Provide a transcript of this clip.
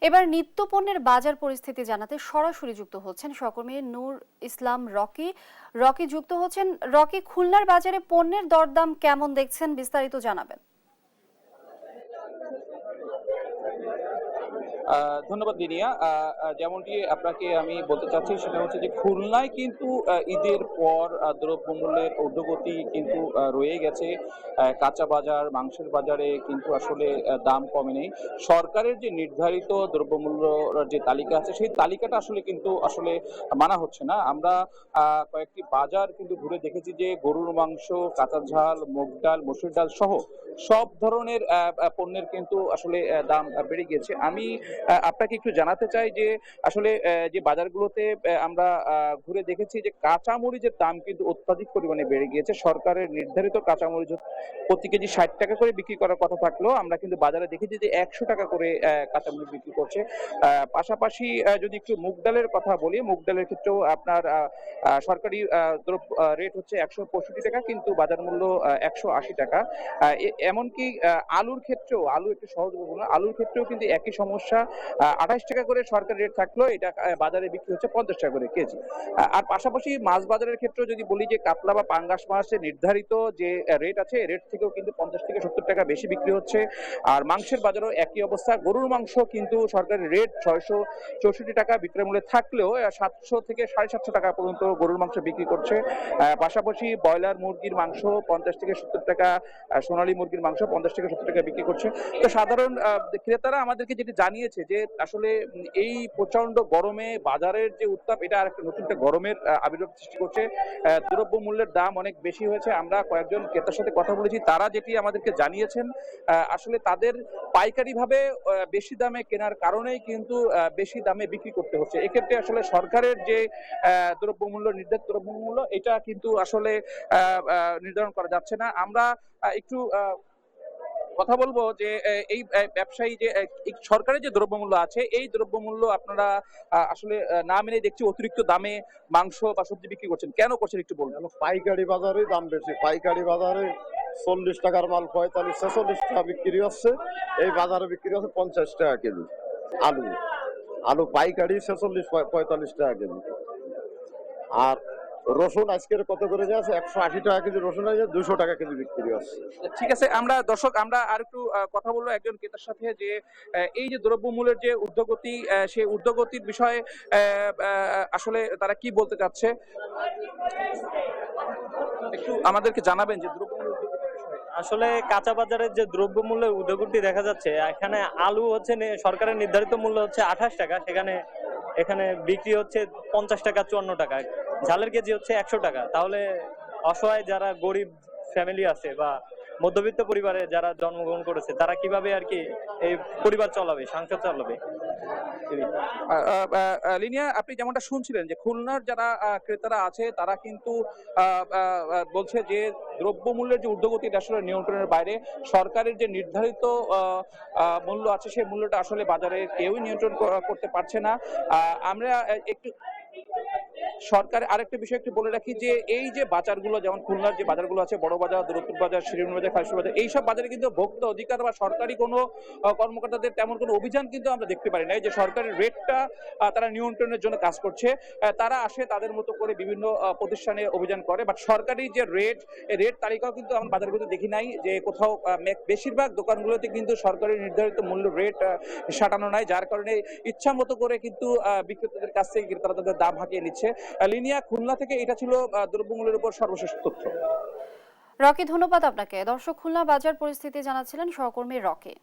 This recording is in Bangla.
এবার নিত্যপণ্যের বাজার পরিস্থিতি জানাতে সরাসরি যুক্ত হচ্ছেন সহকর্মী নূর ইসলাম রকি। রকি যুক্ত হচ্ছেন। রকি, খুলনার বাজারে পণ্যের দরদাম কেমন দেখছেন, বিস্তারিত জানাবেন। ধন্যবাদ দিনিয়া। যেমনটি আপনাকে আমি বলতে চাচ্ছি সেটা হচ্ছে যে খুলনায় কিন্তু ঈদের পর দ্রব্যমূল্যের ঊর্ধ্বগতি কিন্তু রয়ে গেছে। কাঁচা বাজার, মাংসের বাজারে কিন্তু আসলে দাম কমে নেই। সরকারের যে নির্ধারিত দ্রব্যমূল্যর যে তালিকা আছে সেই তালিকাটা আসলে মানা হচ্ছে না। আমরা কয়েকটি বাজার কিন্তু ঘুরে দেখেছি যে গরুর মাংস, কাঁচা ঝাল, মুগ ডাল, মসুর ডাল সহ সব ধরনের পণ্যের কিন্তু আসলে দাম বেড়ে গিয়েছে। আমি আপনাকে একটু জানাতে চাই যে আসলে যে বাজারগুলোতে আমরা ঘুরে দেখেছি যে কাঁচামরিচের দাম কিন্তু অত্যাধিক পরিমাণে বেড়ে গিয়েছে। সরকারের নির্ধারিত কাঁচামরিচ প্রতি কেজি ৬০ টাকা করে বিক্রি করার কথা থাকলেও আমরা কিন্তু বাজারে দেখেছি যে ১০০ টাকা করে কাঁচামরিচ বিক্রি করছে। পাশাপাশি যদি একটু মুগ ডালের কথা বলি, মুগ ডালের ক্ষেত্রেও আপনার সরকারি রেট হচ্ছে ১৬৫ টাকা, কিন্তু বাজার মূল্য ১৮০ টাকা। এমনকি আলুর ক্ষেত্রেও, আলু একটু সহজ বলবো না, আলুর ক্ষেত্রেও কিন্তু একই সমস্যা। ২৮ টাকা করে সরকারি রেট থাকলেও এটা বাজারে বিক্রি হচ্ছে ৫০ টাকা করে কেজি। আর পাশাপাশি মাছ বাজারের ক্ষেত্রেও যদি বলি যে কাতলা বা পাঙ্গাস মাছের নির্ধারিত যে রেট আছে, রেট থেকেও কিন্তু ৫০ থেকে ৭০ টাকা বেশি বিক্রি হচ্ছে। আর মাংসের বাজারেও একই অবস্থা। গরুর মাংস কিন্তু সরকারি রেট ৬৬৪ টাকা বিক্রয় মূল্যে থাকলেও ৭০০ থেকে ৭৫০ টাকা পর্যন্ত গরুর মাংস বিক্রি করছে। পাশাপাশি ব্রয়লার মুরগির মাংস ৫০ থেকে ৭০ টাকা, সোনালী মুরগির মাংস ৫০ থেকে ৭০ টাকা বিক্রি করছে। তো সাধারণ ক্রেতারা আমাদেরকে যেটি জানিয়েছে যে আসলে এই প্রচন্ড গরমে বাজারের যে উত্তাপ, এটা আরেকটা নতুন একটা গরমের আবির্ভাব সৃষ্টি করছে। দ্রব্য মূল্যের দাম অনেক বেশি হয়েছে। আমরা কয়েকজন ক্রেতার সাথে কথা বলেছি, তারা যেটি আমাদেরকে জানিয়েছেন আসলে তাদের পাইকারি ভাবে বেশি দামে কেনার কারণেই কিন্তু বেশি দামে বিক্রি করতে হচ্ছে। এক্ষেত্রে আসলে সরকারের যে দ্রব্যমূল্য, নির্ধারিত দ্রব্যমূল্য, এটা কিন্তু আসলে নির্ধারণ করা যাচ্ছে না। আমরা একটু কথা বলবো যে এই ব্যবসায়ী যে এই সরকারের যে দ্রব্যমূল্য আছে, এই দ্রব্যমূল্য আপনারা আসলে না মেনে দেখছি অতিরিক্ত দামে মাংস বা সবজি বিক্রি করছেন। কেন করছেন একটু বলুন। পাইকারি বাজারে দাম বেশি। পাইকারি বাজারে ৪০ টাকার মাল ৪৫-৪৬ টাকা বিক্রি হচ্ছে। এই বাজারে বিক্রি হচ্ছে ৫০ টাকা কেজি। আলু আলু পাইকারি ৪৬-৪৫ টাকা কেজি। আর রসুন আজকের কত করে যাচ্ছে? ১৮০ টাকা কেজি রসুন আছে, ২০০ টাকা কেজি বিক্রি হচ্ছে। ঠিক আছে, আমরা আর একটু কথা বলবো একজন ক্রেতার সাথে যে এই যে দ্রব্যমূল্যের যে ঊর্ধ্বগতি, সেই ঊর্ধ্বগতির বিষয়ে আসলে তারা কি বলতে চাচ্ছে, একটু আমাদেরকে জানাবেন যে দ্রব্যমূল্য আসলে কাঁচা বাজারের যে দ্রব্যমূল্যের ঊর্ধ্বগতি দেখা যাচ্ছে, এখানে আলু হচ্ছে সরকারের নির্ধারিত মূল্য হচ্ছে ২৮ টাকা, এখানে বিক্রি হচ্ছে ৫০ টাকা, ৫৪ টাকা। ঝালের কেজি হচ্ছে ১০০ টাকা। তাহলে অসহায় যারা গরিব ফ্যামিলি আছে বা মধ্যবিত্ত পরিবারে যারা জন্মগ্রহণ করেছে, তারা কিভাবে আর কি এই পরিবার চালাবে, সংসার চালাবে? লিনিয়া, আপনি যেমনটা শুনছিলেন যে খুলনার যারা ক্রেতারা আছে তারা কিন্তু বলছে যে দ্রব্যমূল্যের যে ঊর্ধ্বগতি, এটা আসলে নিয়ন্ত্রণের বাইরে। সরকারের যে নির্ধারিত মূল্য আছে, সেই মূল্যটা আসলে বাজারে কেউই নিয়ন্ত্রণ করতে পারছে না। আমরা একটু সরকার আরেকটা বিষয় একটু বলে রাখি যে এই যে বাজারগুলো, যেমন খুলনার যে বাজারগুলো আছে, বড় বাজার, দৌলতপুর বাজার, শিরোমণি বাজার, খালিশপুর বাজার, এইসব বাজারে কিন্তু ভোক্তা অধিকার বা সরকারি কোনো কর্মকর্তাদের তেমন কোনো অভিযান কিন্তু আমরা দেখতে পারি না। এই যে সরকারের রেটটা তারা নিয়ন্ত্রণের জন্য কাজ করছে। তারা আসে তাদের মতো করে বিভিন্ন প্রতিষ্ঠানে অভিযান করে, বাট সরকারি যে রেট, এই রেট তালিকাও কিন্তু আমরা বাজারগুলোতে দেখি নাই যে কোথাও। বেশিরভাগ দোকানগুলোতে কিন্তু সরকারি নির্ধারিত মূল্য রেট সাটানো নাই, যার কারণে ইচ্ছা মতো করে কিন্তু বিক্রেতাদের কাছ থেকে তারা তাদের দাম হাঁকিয়ে নিচ্ছে। লিনিয়া, খুলনা থেকে এটা ছিল দ্রব্যমূল্যের উপর সর্বশেষ তথ্য। রকি, ধন্যবাদ আপনাকে। দর্শক, খুলনা বাজার পরিস্থিতি জানাচ্ছিলেন সহকর্মী রকি।